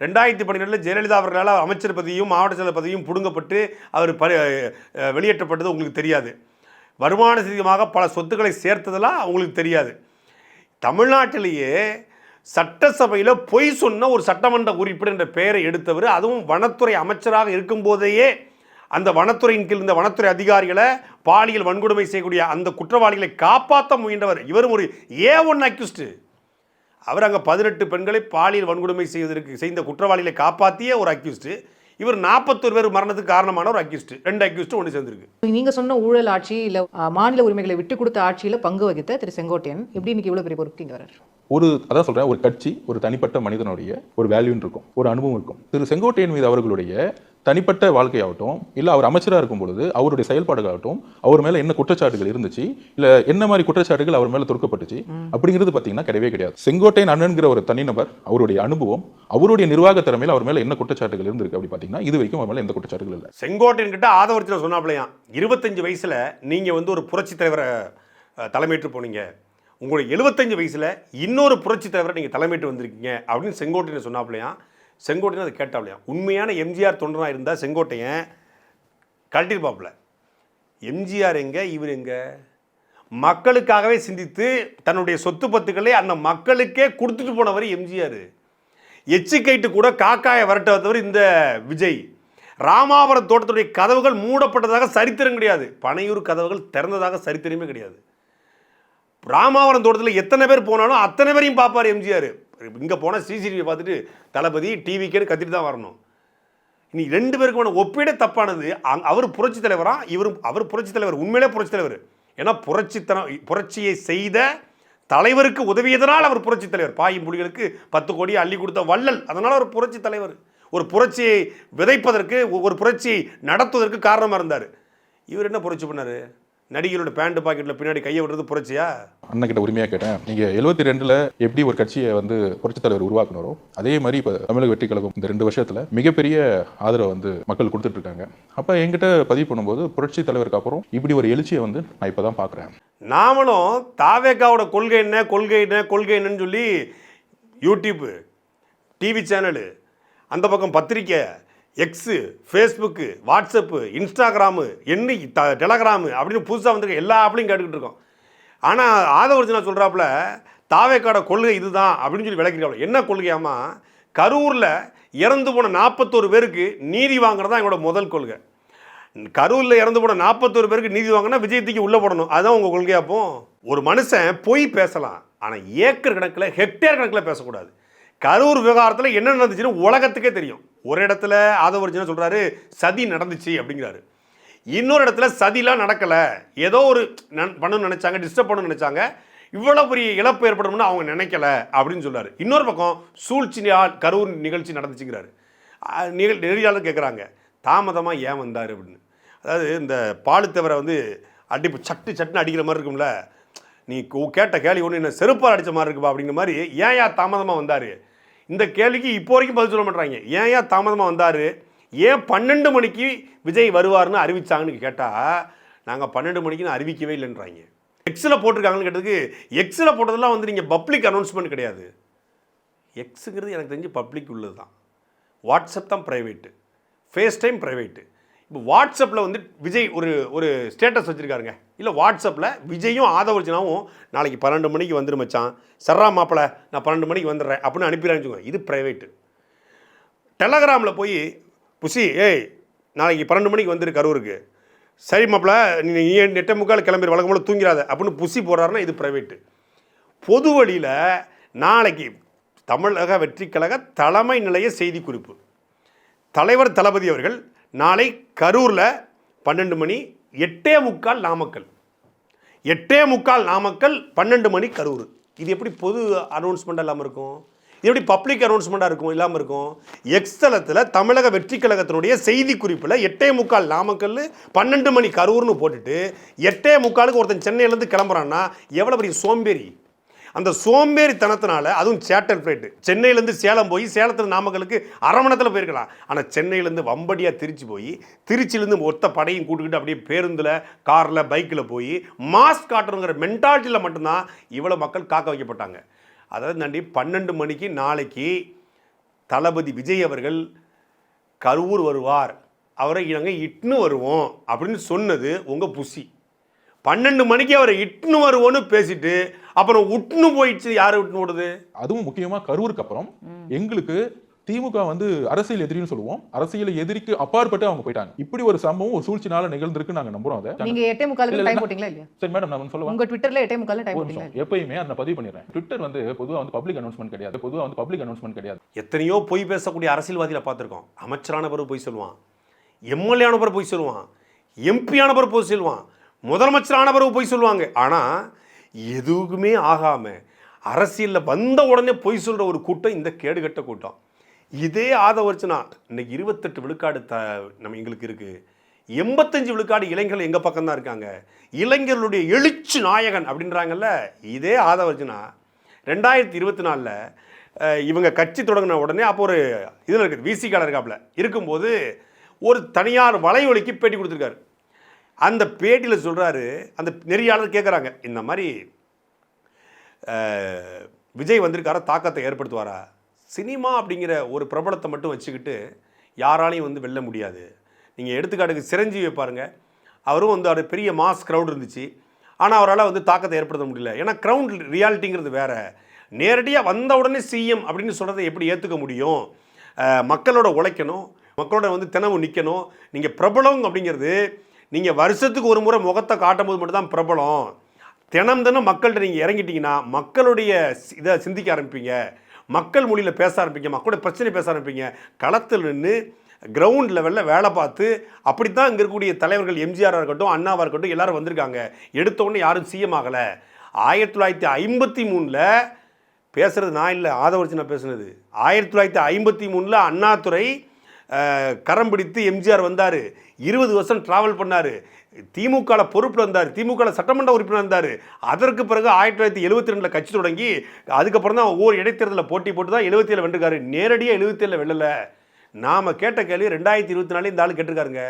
2012 ஜெயலலிதா அவர்களால் அமைச்சர் பதவியும் மாவட்ட செயலர் பதவியும் பிடுங்கப்பட்டு அவர் வெளியேற்றப்பட்டது உங்களுக்கு தெரியாது. வருமான சீதமாக பல சொத்துக்களை சேர்த்ததெல்லாம் அவங்களுக்கு தெரியாது. தமிழ்நாட்டிலேயே சட்டசபையில் பொய் சொன்ன ஒரு சட்டமன்ற உறுப்பினர் என்ற பெயரை எடுத்தவர், அதுவும் வனத்துறை அமைச்சராக இருக்கும்போதேயே அந்த வனத்துறையின் கீழ் இந்த வனத்துறை அதிகாரிகளை பாலியல் வன்கொடுமை செய்யக்கூடிய அந்த குற்றவாளிகளை காப்பாற்ற முயன்றவர். இவரும் ஒரு A1 அக்யூஸ்டு. அவர் அங்கே 18 பெண்களை பாலியல் வன்கொடுமை செய்த குற்றவாளிகளை காப்பாற்றிய ஒரு அக்யூஸ்டு. இவர் 41 பேர் மரணத்துக்கு காரணமான ஒரு அக்யூஸ்டு. 2 அக்யூஸ்டு ஒன்று சேர்ந்திருக்கு. நீங்க சொன்ன ஊழல் ஆட்சி இல்ல மாநில உரிமைகளை விட்டு கொடுத்த ஆட்சியில பங்கு வகித்த திரு செங்கோட்டையன் எப்படி இன்னைக்கு இவ்வளவு பெரிய பொறுப்பு வராரு? அதான் சொல்றேன், ஒரு கட்சி ஒரு தனிப்பட்ட மனிதனுடைய ஒரு வேல்யூன்னு இருக்கும், ஒரு அனுபவம் இருக்கும். திரு செங்கோட்டையன் மீது அவர்களுடைய தனிப்பட்ட வாழ்க்கையாகட்டும், இல்லை அவர் அமைச்சராக இருக்கும் பொழுது அவருடைய செயல்பாடுகளாகட்டும், அவர் மேலே என்ன குற்றச்சாட்டுகள் இருந்துச்சு, இல்லை என்ன மாதிரி குற்றச்சாட்டுகள் அவர் மேலே தொடுக்கப்பட்டுச்சு அப்படிங்கிறது பார்த்தீங்கன்னா கிடையவே கிடையாது. செங்கோட்டையன் அண்ணன்கிற ஒரு தனிநபர், அவருடைய அனுபவம், அவருடைய நிர்வாக திறமையில் அவர் மேலே என்ன குற்றச்சாட்டுகள் இருந்திருக்கு அப்படி பார்த்தீங்கன்னா இது வரைக்கும் அவர் மேலே எந்த குற்றச்சாட்டுகள் இல்லை. செங்கோட்டையன் கிட்ட ஆதவர்ஜுனா சொன்னாப்லையாம், 25 வயசுல நீங்கள் வந்து ஒரு புரட்சி தலைவரை தலைமையேற்று போனீங்க, உங்களுடைய 75 வயசுல இன்னொரு புரட்சி தலைவரை நீங்கள் தலைமையேற்று வந்திருக்கீங்க அப்படின்னு செங்கோட்டையன் சொன்னாப்லையாம். செங்கோட்டையன் அதை கேட்டாப்லையா. உண்மையான எம்ஜிஆர் தொண்டனாக இருந்தால் செங்கோட்டையன் கழட்டிருப்பாப்புல. எம்ஜிஆர் எங்கே, இவர் எங்கே? மக்களுக்காகவே சிந்தித்து தன்னுடைய சொத்து பத்துக்களை அந்த மக்களுக்கே கொடுத்துட்டு போனவர் எம்ஜிஆர். எச்சிக்கைட்டு கூட காக்காயை விரட்டவர் இந்த விஜய். ராமாபுரம் தோட்டத்துடைய கதவுகள் மூடப்பட்டதாக சரித்திரம் கிடையாது, பனையூர் கதவுகள் திறந்ததாக சரித்திரமே கிடையாது. ராமாவரம் தோட்டத்தில் எத்தனை பேர் போனாலும் அத்தனை பேரையும் பார்ப்பார் எம்ஜிஆர். இங்கே போனால் சிசிடிவி பார்த்துட்டு தளபதி டிவிக்கேன்னு கத்திட்டு தான் வரணும். இனி 2 பேருக்குமான ஒப்பீடே தப்பானது. அவர் புரட்சி தலைவரா, அவர் புரட்சி தலைவர், உண்மையிலே புரட்சி தலைவர். ஏன்னா புரட்சியை செய்த தலைவருக்கு உதவியதனால் அவர் புரட்சி தலைவர். பாயும் புலிகளுக்கு 10 கோடி அள்ளி கொடுத்த வள்ளல், அதனால் அவர் புரட்சி தலைவர். ஒரு புரட்சியை விதைப்பதற்கு, ஒரு புரட்சியை நடத்துவதற்கு காரணமாக இருந்தார். இவர் என்ன புரட்சி பண்ணார்? நடிகரோட பேண்ட் பாக்கெட்டில் பின்னாடி கையை விடுறது புரட்சியா? அண்ணகிட்ட உரிமையாக கேட்டேன், நீங்கள் 72 எப்படி ஒரு கட்சியை வந்து புரட்சித் தலைவர் உருவாக்குனாரோ அதே மாதிரி இப்போ தமிழக வெற்றி கழகம் இந்த 2 வருஷத்தில் மிகப்பெரிய ஆதரவை வந்து மக்கள் கொடுத்துட்டு இருக்காங்க. அப்போ என்கிட்ட பதிவு பண்ணும்போது புரட்சி தலைவருக்கு அப்புறம் இப்படி ஒரு எழுச்சியை வந்து நான் இப்போ தான் பார்க்குறேன். நாமளும் தாவேக்காவோட கொள்கை என்னன்னு சொல்லி யூடியூப்பு, டிவி சேனலு, அந்த பக்கம் பத்திரிக்கை, x, Facebook, WhatsApp, Instagram, Telegram அப்படின்னு புதுசாக வந்துருக்க எல்லா ஆப்லையும் கேட்டுக்கிட்டு இருக்கோம். ஆனால் ஆதவர்ஜுனா சொல்கிறாப்புல தாவேக்காட கொள்கை இதுதான் அப்படின்னு சொல்லி விளக்கிறாப்புல. என்ன கொள்கையாமா? கரூரில் இறந்து போன 41 பேருக்கு நீதி வாங்குறது தான் எங்களோட முதல் கொள்கை. கரூரில் இறந்து போன 41 பேருக்கு நீதி வாங்கினா விஜய் தூக்கி உள்ளே போடணும், அதுதான் உங்கள் கொள்கையாப்போ? ஒரு மனுஷன் பொய் பேசலாம், ஆனால் ஏக்கர் கணக்கில் ஹெக்டேர் கணக்கில் பேசக்கூடாது. கரூர் விவகாரத்தில் என்ன நடந்துச்சுன்னு உலகத்துக்கே தெரியும். ஒரு இடத்துல ஆதவர்ஜுனா சொல்கிறாரு சதி நடந்துச்சு அப்படிங்கிறாரு. இன்னொரு இடத்துல சதிலாம் நடக்கலை, ஏதோ ஒரு பண்ணணும்னு நினச்சாங்க, டிஸ்டர்ப் பண்ணணும்னு நினச்சாங்க, இவ்வளோ பெரிய இழப்பு ஏற்படும்னு அவங்க நினைக்கல அப்படின்னு சொல்கிறாரு. இன்னொரு பக்கம் சூழ்ச்சியால் கரூர் நிகழ்ச்சி நடந்துச்சுங்கிறாரு. நெறியாளர் கேட்குறாங்க தாமதமாக ஏன் வந்தார் அப்படின்னு. அதாவது இந்த பாலுத்தவரை வந்து சட்டுன்னு அடிக்கிற மாதிரி இருக்கும்ல, நீ கேட்ட கேள்வி ஒன்று என்ன செருப்பால் அடித்த மாதிரி இருக்குப்பா அப்படிங்கிற மாதிரி ஏன் தாமதமாக வந்தார்? இந்த கேள்விக்கு இப்போ வரைக்கும் பதில் சொல்ல மாட்டாங்க. ஏன் தாமதமாக வந்தார், ஏன் 12 மணிக்கு விஜய் வருவார்னு அறிவிச்சாங்கன்னு கேட்டால் நாங்கள் 12 மணிக்குன்னு அறிவிக்கவே இல்லைன்றாங்க. எக்ஸில் போட்டிருக்காங்கன்னு கேட்டதுக்கு எக்ஸில் போட்டதெல்லாம் வந்து நீங்கள் பப்ளிக் அனௌன்ஸ்மெண்ட் கிடையாது. எக்ஸுங்கிறது எனக்கு தெரிஞ்சு பப்ளிக் உள்ளது தான். வாட்ஸ்அப் தான் ப்ரைவேட்டு, ஃபேஸ் டைம் ப்ரைவேட்டு. இப்போ வாட்ஸ்அப்பில் வந்து விஜய் ஒரு ஸ்டேட்டஸ் வச்சுருக்காருங்க. இல்லை வாட்ஸ்அப்பில் விஜயும் ஆதவர்ஜனாவும் நாளைக்கு 12 மணிக்கு வந்துடும் மச்சான், சர்ரா மாப்பிள நான் 12 மணிக்கு வந்துடுறேன் அப்படின்னு அனுப்பிடுறான்னு இது ப்ரைவேட்டு. டெலகிராமில் போய் புசி ஏய் நாளைக்கு 12 மணிக்கு வந்துரு கரூருக்கு, சரி மாப்பிள நீ 8:45 கிளம்பி வழக்கம் போல் தூங்கிறாத அப்படின்னு புசி போடுறாருன்னா இது ப்ரைவேட்டு. பொது வழியில் நாளைக்கு தமிழக வெற்றிக்கழக தலைமை நிலைய செய்தி குறிப்பு, தலைவர் தளபதி அவர்கள் நாளை கரூரில் 12 மணி 8:45 நாமக்கல், 8:45 நாமக்கல் 12 மணி கரூர். இது எப்படி பொது அனௌன்ஸ்மெண்ட் இல்லாமல் இருக்கும்? இது எப்படி பப்ளிக் அனௌன்ஸ்மெண்ட்டாக இருக்கும் இல்லாமல் இருக்கும்? எக்ஸ் தளத்தில் தமிழக வெற்றி கழகத்தினுடைய செய்தி குறிப்பில் 8:45 நாமக்கல் 12 மணி கரூர்னு போட்டுட்டு 8:45 ஒருத்தன் சென்னையிலேருந்து கிளம்புறான்னா எவ்வளோ பெரிய சோம்பேறி. அந்த சோம்பேறித்தனத்தினால அதுவும் சேட்டல் ஃப்ளைட்டு சென்னையிலேருந்து சேலம் போய் சேலத்தில் நாமக்கலுக்கு அரை மணி நேரத்தில் போயிருக்கலாம். ஆனால் சென்னையிலேருந்து வம்படியாக திருச்சி போய் திருச்சியிலேருந்து ஒத்த படையும் கூட்டுக்கிட்டு அப்படியே பேருந்தில் காரில் பைக்கில் போய் மாஸ்க் காட்டணுங்கிற மென்டாலிட்டியில் மட்டும்தான் இவ்வளோ மக்கள் காக்க வைக்கப்பட்டாங்க. அதாவது நன்றி 12 மணிக்கு நாளைக்கு தளபதி விஜய் அவர்கள் கரூர் வருவார், அவரை நாங்கள் இட்னு வருவோம் அப்படின்னு சொன்னது உங்கள் புசி. 12 மணிக்கு அவரை இட்னு வருவோன்னு பேசிட்டு அப்புறம் உட்னு போயிடுச்சு. யாரை விட்டுன்னு ஓடுது? அதுவும் முக்கியமா கரூருக்கு அப்புறம் எங்களுக்கு திமுக வந்து அரசியல் எதிரின்னு சொல்லுவோம், அரசியல் எதிரிக்கு அப்பாற்பட்டு அவங்க போயிட்டாங்க. இப்படி ஒரு சம்பவம் ஒரு சூழ்ச்சினால நிகழ்ந்திருக்கு, நாங்க நம்புறோம். அதை நீங்க 8:45 டைம் போட்டீங்களா இல்லையா? சரி மேடம், நான் சொல்லுவேன். உங்க ட்விட்டர்ல 8:45 டைம் போட்டீங்களா? எப்பயுமே அதை பதிவு பண்ணிடுறேன். ட்விட்டர் வந்து பொதுவா வந்து பப்ளிக் அனௌன்ஸ்மெண்ட் கிடையாது. எத்தனையோ பொய் பேசக்கூடிய அரசியல்வாதிகளை பார்த்துருக்கோம். அமைச்சரான பிறகு பொய் சொல்லுவான், எம்எல்ஏ ஆன பிறகு பொய் சொல்லுவான், எம்பி ஆன பிறகு பொய் சொல்லுவான், முதலமைச்சரான பிறகு பொய் சொல்லுவாங்க. ஆனால் எதுவுமே ஆகாமல் அரசியலில் வந்த உடனே பொய் சொல்கிற ஒரு கூட்டம் இந்த கேடுகட்ட கூட்டம். இதே ஆதவர்ச்சனா இன்னைக்கு 28 விழுக்காடு நம்ம எங்களுக்கு இருக்குது, 85 விழுக்காடு இளைஞர்கள் எங்கள் பக்கம்தான் இருக்காங்க, இளைஞர்களுடைய எழுச்சி நாயகன் அப்படின்றாங்கல்ல. இதே ஆதவர்ச்சனா 2024 இவங்க கட்சி தொடங்கின உடனே அப்போ ஒரு இதில் இருக்குது விசிகால இருக்காப்புல இருக்கும்போது ஒரு தனியார் வலையொலிக்கு பேட்டி கொடுத்துருக்காரு. அந்த பேட்டியில் சொல்கிறாரு, அந்த நெறியாளர் கேட்குறாங்க, இந்த மாதிரி விஜய் வந்திருக்காரா, தாக்கத்தை ஏற்படுத்துவாரா? சினிமா அப்படிங்கிற ஒரு பிரபலத்தை மட்டும் வச்சுக்கிட்டு யாராலையும் வந்து வெல்ல முடியாது. நீங்கள் எடுத்துக்காட்டுக்கு சிரஞ்சீவி பாருங்கள், அவரும் வந்து அவர் பெரிய மாஸ் க்ரௌட் இருந்துச்சு, ஆனால் அவரால் வந்து தாக்கத்தை ஏற்படுத்த முடியல. ஏன்னா க்ரௌண்ட் ரியாலிட்டிங்கிறது வேறு. நேரடியாக வந்த உடனே சிஎம் அப்படின்னு சொல்கிறத எப்படி ஏற்றுக்க முடியும்? மக்களோட உழைக்கணும், மக்களோட வந்து தினமும் நிற்கணும். நீங்கள் பிரபலம் அப்படிங்கிறது நீங்கள் வருஷத்துக்கு ஒரு முறை முகத்தை காட்டும் போது மட்டும்தான் பிரபலம். தினம் மக்கள்கிட்ட நீங்கள் இறங்கிட்டீங்கன்னா மக்களுடைய இதை சிந்திக்க ஆரம்பிப்பீங்க, மக்கள் மொழியில் பேச ஆரம்பிப்பீங்க, மக்களுடைய பிரச்சனை பேச ஆரம்பிப்பீங்க. களத்தில் நின்று கிரவுண்ட் லெவலில் வேலை பார்த்து அப்படித்தான் இங்கே இருக்கக்கூடிய தலைவர்கள் எம்ஜிஆராக இருக்கட்டும், அண்ணாவாக இருக்கட்டும் எல்லாரும் வந்திருக்காங்க. எடுத்தோடனே யாரும் சிஎம் ஆகலை. 1953 பேசுகிறது நான் இல்லை, ஆதவர்ச்சி நான் பேசுனது. 1953 அண்ணாதுரை கரம் பிடித்து எம்ஜிஆர் வந்தார், 20 வருஷம் ட்ராவல் பண்ணார், திமுக பொறுப்பில் வந்தார், திமுக சட்டமன்ற உறுப்பினர் இருந்தார். அதற்கு பிறகு 1972 கட்சி தொடங்கி அதுக்கப்புறம் தான் ஒவ்வொரு இடைத்தேர்தலில் போட்டி போட்டு தான் 77 வென்றிருக்காரு. நேரடியாக 77 வெல்லலை. நாம் கேட்ட கேள்வி 2024 இந்த ஆள் கேட்டிருக்காருங்க.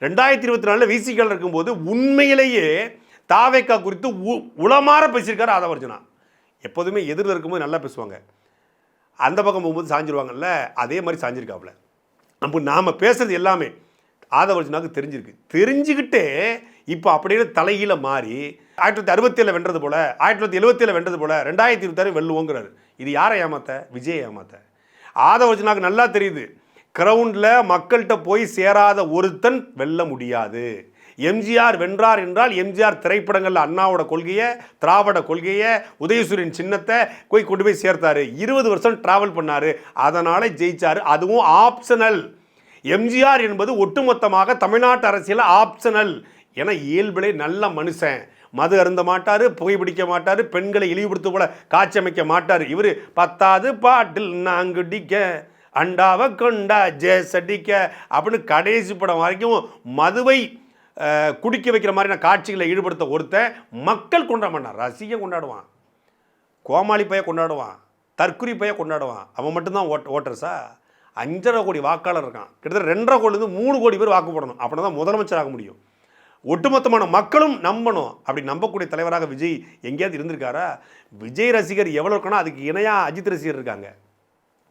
2024 விசிகால் இருக்கும்போது உண்மையிலேயே தாவேக்கா குறித்து உளமாற பேசியிருக்காரு ஆதவர்ஜனா. எப்போதுமே எதிரில் இருக்கும்போது நல்லா பேசுவாங்க, அந்த பக்கம் போகும்போது சாஞ்சிருவாங்கல்ல, அதே மாதிரி சாஞ்சிருக்காப்புல. நம்ம நாம் பேசுகிறது எல்லாமே ஆதவர்ஜனாவுக்கு தெரிஞ்சிருக்கு. தெரிஞ்சுக்கிட்டே இப்போ அப்படியே தலைகீழ மாறி 1967 வென்றது போல, 1977 வென்றது போல 2026 வெல்லுவோங்கிறாரு. இது யாரை ஏமாத்த? விஜய் ஏமாத்த. ஆதவர்ஜனாவுக்கு நல்லா தெரியுது, கிரவுண்டில் மக்கள்கிட்ட போய் சேராத ஒருத்தன் வெல்ல முடியாது. எம்ஜிஆர் வென்றார் என்றால் எம்ஜிஆர் திரைப்படங்களில் அண்ணாவோட கொள்கையை, திராவிட கொள்கையை, உதயசூரியன் சின்னத்தை கொண்டு போய் சேர்த்தாரு. 20 வருஷம் டிராவல் பண்ணார், அதனால் ஜெயிச்சார். அதுவும் ஆப்ஷனல். எம்ஜிஆர் என்பது ஒட்டுமொத்தமாக தமிழ்நாட்டு அரசியல் ஆப்ஷனல். என இயல்பிலே நல்ல மனுஷன், மது அருந்த மாட்டார், புகைப்பிடிக்க மாட்டார், பெண்களை இழிவுபடுத்த போல காட்சி அமைக்க மாட்டார். இவர் 10வது பாட்டில் நாங்குடிக்க அண்டாவை கொண்டா ஜேசடிக்க அப்படின்னு கடைசி படம் வரைக்கும் மதுவை குடிக்க வைக்கிற மாதிரியான காட்சிகளை ஈடுபடுத்த ஒருத்தன் மக்கள் கொண்டாட மாட்டான், ரசிகன் கொண்டாடுவான், கோமாளி பைய கொண்டாடுவான், தற்குறி பைய கொண்டாடுவான். அவன் மட்டும்தான் ஓட்டர்ஸா? 5.5 கோடி வாக்காளர் இருக்கான், கிட்டத்தட்ட 2.5 கோடிலேருந்து 3 கோடி பேர் வாக்கு போடணும், அப்படின்னா தான் முதலமைச்சர் ஆக முடியும். ஒட்டுமொத்தமான மக்களும் நம்பணும். அப்படி நம்பக்கூடிய தலைவராக விஜய் எங்கேயாவது இருந்திருக்காரா? விஜய் ரசிகர் எவ்வளோ இருக்கணும், அதுக்கு இணையாக அஜித் ரசிகர் இருக்காங்க,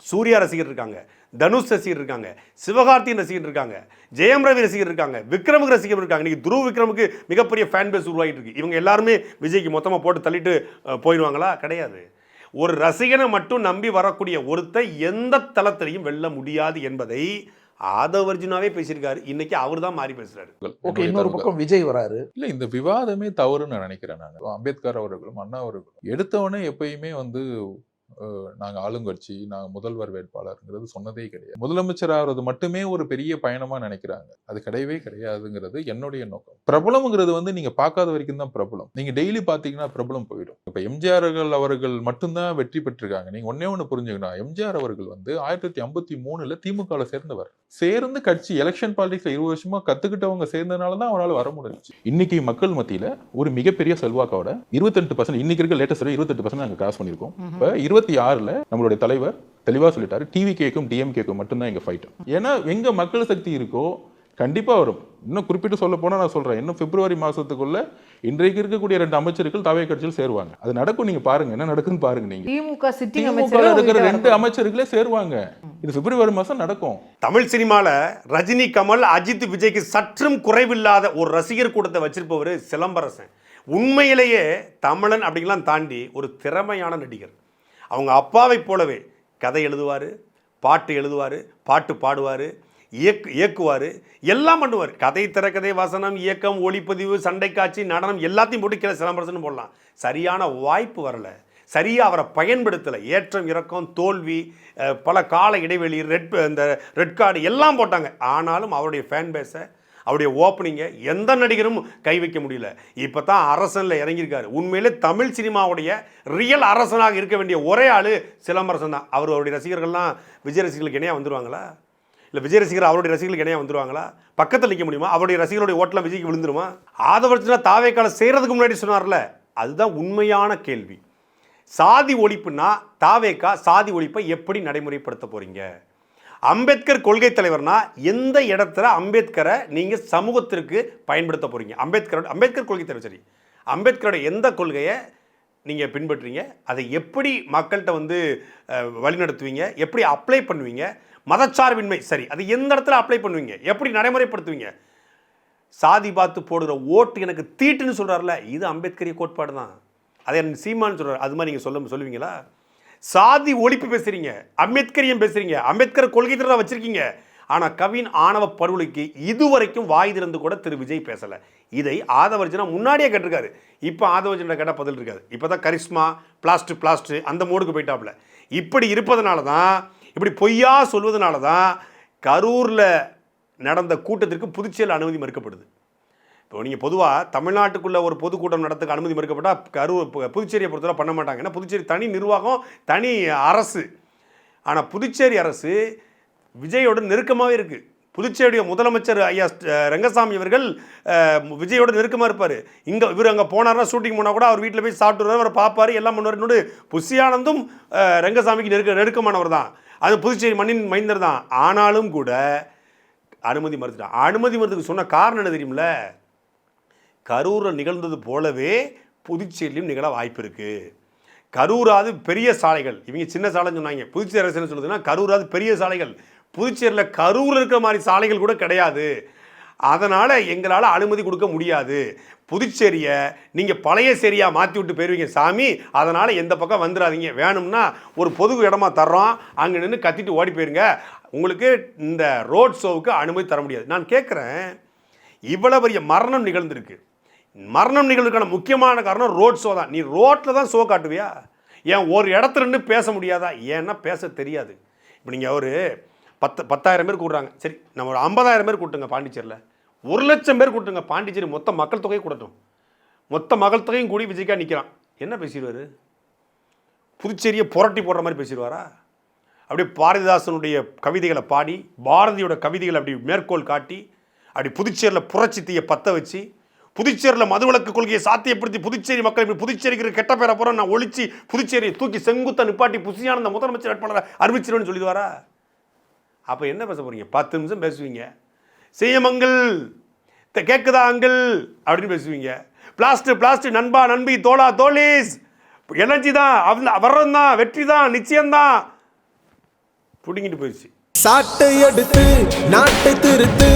சூர்யா ரசிகர் இருக்காங்க, தனுஷ் ரசிகர் இருக்காங்க, சிவகார்த்தியின் ரசிகர் இருக்காங்க, ஜெயம் ரவி ரசிகர் இருக்காங்க, விக்ரமுக்கு ரசிகர் இருக்காங்க. இன்னைக்கு துருவ் விக்ரமுக்கு மிகப்பெரிய ஃபேன் பேஸ் உருவாகிட்டு இருக்கு. இவங்க எல்லாருமே விஜய்க்கு மொத்தமாக போட்டு தள்ளிட்டு போயிடுவாங்களா? கிடையாது. ஒரு ரசிகனை மட்டும் நம்பி வரக்கூடிய ஒருத்தர் எந்த தளத்திலையும் வெல்ல முடியாது என்பதை ஆதவ அர்ஜுனாவே பேசியிருக்காரு. இன்னைக்கு அவர் தான் மாறி பேசுறாரு. ஓகே, இன்னொரு பக்கம் விஜய் வராரு. இல்ல, இந்த விவாதமே தவறுன்னு நினைக்கிறேன் நான். அம்பேத்கர் அவர்களும் அண்ணா அவர்களும் எடுத்தவொடனே எப்பயுமே வந்து நாங்க ஆளுங்கட்சி, நாங்க முதல்வர் வேட்பாளர்ங்கிறது சொன்னதே கிடையாது. முதலமைச்சர் ஆகிறது மட்டுமே ஒரு பெரிய பயணமா நினைக்கிறாங்க. அது கிடையவே கிடையாதுங்கிறது என்னுடைய நோக்கம். பிரபலம்ங்கிறது வந்து நீங்க பார்க்காத வரைக்கும் தான் பிரபலம். நீங்க டெய்லி பாத்தீங்கன்னா பிரபலம் போயிடும். இப்ப எம்ஜிஆர் அவர்கள் மட்டும்தான் வெற்றி பெற்றிருக்காங்க. நீங்க ஒண்ணு புரிஞ்சுக்கணும், எம்ஜிஆர் அவர்கள் வந்து 1953 திமுக சேர்ந்தவர். சேர்ந்து கட்சி எலெக்ஷன் பாலிடிக்ஸ்ல 20 வருஷமா கத்துக்கிட்டவங்க சேர்ந்ததுனாலதான் அவரால் வர முடிஞ்சிச்சு. இன்னைக்கு மக்கள் மத்தியில ஒரு மிகப்பெரிய செல்வாக்கோட 28%, இன்னைக்கு இருக்க லேட்டஸ்ட் 28% நாங்க கிராஸ் பண்ணிருக்கோம். இப்ப 26ல நம்மளுடைய தலைவர் தெளிவா சொல்லிட்டாரு, டிவிகேக்கும் டிஎம்கேக்கும் மட்டும்தான் எங்க ஃபைட். ஏன்னா எங்க மக்கள் சக்தி இருக்கோ கண்டிப்பா வரும். இன்னும் குறிப்பிட்டு சொல்ல போனா நான் சொல்றேன், இன்னும் பிப்ரவரி மாசத்துக்குள்ள இன்றைக்கு இருக்கக்கூடிய 2 அமைச்சர்கள் தாவே கட்சியில் சேருவாங்க. அது நடக்கும். நீங்க பாருங்க என்ன நடக்குன்னு பாருங்க. நீங்க திமுக சிட்டிங் திமுக இருக்கிற 2 அமைச்சர்களே சேருவாங்க. இது பிப்ரவரி மாசம் நடக்கும். தமிழ் சினிமால ரஜினி, கமல், அஜித், விஜய்க்கு சற்றும் குறைவில்லாத ஒரு ரசிகர் கூட்டத்தை வச்சிருப்பவர் சிலம்பரசன். உண்மையிலேயே தமிழன் அப்படிங்கலாம் தாண்டி ஒரு திறமையான நடிகர். அவங்க அப்பாவை போலவே கதை எழுதுவார், பாட்டு எழுதுவார், பாட்டு பாடுவார், இயக்குவார், எல்லாம் பண்ணுவார். கதை, திரைக்கதை, வசனம், இயக்கம், ஒளிப்பதிவு, சண்டை காட்சி, நடனம் எல்லாத்தையும் போட்டு கீழே சிலம்பரசன் போடலாம். சரியான வாய்ப்பு வரலை, சரியாக அவரை பயன்படுத்தலை. ஏற்றம், இறக்கம், தோல்வி, பல கால இடைவெளி, இந்த ரெட் கார்டு எல்லாம் போட்டாங்க. ஆனாலும் அவருடைய ஃபேன் பேஸை, அவருடைய ஓப்பனிங்கை எந்த நடிகரும் கை வைக்க முடியல. இப்போ தான் அரசனில் இறங்கியிருக்காரு. உண்மையிலே தமிழ் சினிமாவுடைய ரியல் அரசனாக இருக்க வேண்டிய ஒரே ஆள் சிலம்பரசன் தான். அவருடைய ரசிகர்கள்லாம் விஜய் ரசிகர்களுக்கு இணையாக வந்துடுவாங்களா? இல்லை விஜய் ரசிகர் அவருடைய ரசிகர்களுக்கு இணையாக வந்துடுவாங்களா? பக்கத்தில் நிற்க முடியுமா? அவருடைய ரசிகர்களுடைய ஓட்டெலாம் விஜய்க்கு விழுந்துருமா? ஆதவர்ஜனா தாவேக்கால செய்கிறதுக்கு முன்னாடி சொன்னார்ல, அதுதான் உண்மையான கேள்வி. சாதி ஒழிப்புனா தாவேக்கா சாதி ஒழிப்பை எப்படி நடைமுறைப்படுத்த போகிறீங்க? அம்பேத்கர் கொள்கை தலைவர்னா எந்த இடத்துல அம்பேத்கரை நீங்கள் சமூகத்திற்கு பயன்படுத்த போகிறீங்க? அம்பேத்கர் கொள்கை தலைவர் சரி, அம்பேத்கரோட எந்த கொள்கையை நீங்கள் பின்பற்றுறீங்க? அதை எப்படி மக்கள்கிட்ட வந்து வழிநடத்துவீங்க? எப்படி அப்ளை பண்ணுவீங்க? மதச்சார்பின்மை சரி, அது எந்த இடத்துல அப்ளை பண்ணுவீங்க? எப்படி நடைமுறைப்படுத்துவீங்க? சாதி பார்த்து போடுற ஓட்டு எனக்கு தீட்டுன்னு சொல்கிறார்ல, இது அம்பேத்கரிய கோட்பாடு தான். அதை சீமான்னு சொல்கிறார். அது மாதிரி நீங்கள் சொல்லுவீங்களா? சாதி ஒழிப்பு பேசுகிறீங்க, அம்பேத்கரியம் பேசுகிறீங்க, அம்பேத்கர் கொள்கை தான் வச்சுருக்கீங்க. ஆனால் கவின் ஆணவ படுகொலைக்கு இதுவரைக்கும் வாய் திறந்து கூட திரு விஜய் பேசலை. இதை ஆதவர்ஜனா முன்னாடியே கேட்டிருக்காரு. இப்போ ஆதவர்ஜனா கேட்டால் பதில் இருக்காது. இப்போ தான் கரிஸ்மா பிளாஸ்ட் அந்த மோடுக்கு போயிட்டாப்புல. இப்படி இருப்பதனால தான், இப்படி பொய்யா சொல்வதனால தான் கரூரில் நடந்த கூட்டத்திற்கு புதுச்சேரியில் அனுமதி மறுக்கப்படுது. இப்போ நீங்கள் பொதுவாக தமிழ்நாட்டுக்குள்ளே ஒரு பொதுக்கூட்டம் நடத்துக்கு அனுமதி மறுக்கப்பட்டால் புதுச்சேரியை பொறுத்தவரை பண்ண மாட்டாங்க. ஏன்னா புதுச்சேரி தனி நிர்வாகம், தனி அரசு. ஆனால் புதுச்சேரி அரசு விஜயோட நெருக்கமாகவே இருக்குது. புதுச்சேரியுடைய முதலமைச்சர் ஐயா ரங்கசாமி அவர்கள் விஜயோட நெருக்கமாக இருப்பார். இவர் அங்கே போனார்னா, ஷூட்டிங் போனால் கூட அவர் வீட்டில் போய் சாப்பிட்டு அவரை பார்ப்பார், எல்லாம் பண்ணுவார். இன்னொரு புஷி ஆனந்தும் ரங்கசாமிக்கு நெருக்கமானவர் தான். அது புதுச்சேரி மண்ணின் மைந்தர் தான். ஆனாலும் கூட அனுமதி மறுத்துட்டான். அனுமதி மறுத்துக்கு சொன்ன காரணம் என்ன தெரியுமில்ல? கரூரில் நிகழ்ந்தது போலவே புதுச்சேரியிலும் நிகழ வாய்ப்பு இருக்குது. கரூராது பெரிய சாலைகள், இவங்க சின்ன சாலைன்னு சொன்னாங்க. புதுச்சேரி அரசு என்ன சொல்லுதுன்னா, கரூராது பெரிய சாலைகள், புதுச்சேரியில் கரூரில் இருக்கிற மாதிரி சாலைகள் கூட கிடையாது. அதனால் எங்களால் அனுமதி கொடுக்க முடியாது. புதுச்சேரியை நீங்கள் பழைய சேரியாக மாற்றி விட்டு போயிருவீங்க சாமி, அதனால் எந்த பக்கம் வந்துடாதீங்க, வேணும்னா ஒரு பொது இடமா தர்றோம், அங்கே நின்று கத்திட்டு ஓடி போயிருங்க, உங்களுக்கு இந்த ரோட் ஷோவுக்கு அனுமதி தர முடியாது. நான் கேட்குறேன், இவ்வளோ பெரிய மரணம் நிகழ்ந்திருக்கு. மரணம் நிகழ்வுக்கான முக்கியமான காரணம் ரோட் ஷோ தான். நீ ரோட்டில் தான் ஷோ காட்டுவியா? ஏன் ஒரு இடத்துல நின்று பேச முடியாதா? ஏன்னா பேச தெரியாது. இப்போ நீங்கள் ஒரு 10,000 பேர் கூடுறாங்க, சரி நம்ம ஒரு 50,000 பேர் கூட்டுங்க. பாண்டிச்சேரியில் 1,00,000 பேர் கூட்டுங்க. பாண்டிச்சேரி மொத்த மக்கள் தொகையை கூட்டட்டும். மொத்த மக்கள் தொகையும் கூடி விஜய்க்கா நிற்கிறான். என்ன பேசிடுவார்? புதுச்சேரியை புரட்டி போடுற மாதிரி பேசிடுவாரா? அப்படியே பாரதிதாசனுடைய கவிதைகளை பாடி, பாரதியோட கவிதைகளை அப்படி மேற்கோள் காட்டி, அப்படி புதுச்சேரியில் புரட்சி தீயை பற்ற வச்சு புதுச்சேரியில் மதுவிலக்கு கொள்கையை சாத்தியப்படுத்தி புதுச்சேரி மக்கள் இப்படி புதுச்சேரிக்கு கெட்ட பேரை போகிற நான் ஒழிச்சு புதுச்சேரியை தூக்கி செங்குத்த நிப்பாட்டி புசியானந்த முதலமைச்சர் வேட்பாளரை அறிவிச்சிருவேன்னு சொல்லிடுவாரா? அப்போ என்ன பேச போகிறீங்க? 10 நிமிஷம் பேசுவீங்க, செய்யமங்கள் கேட்குதா அங்கிள் அப்படின்னு பேசுவீங்க. பிளாஸ்ட் நண்பா நண்பி தோளா தோலீஸ் எனர்ஜி தான், வர்றது தான், வெற்றி தான், நிச்சயம்தான் பிடிங்கிட்டு போயிடுச்சு. சாட்டை எடுத்து நாட்டை திருத்து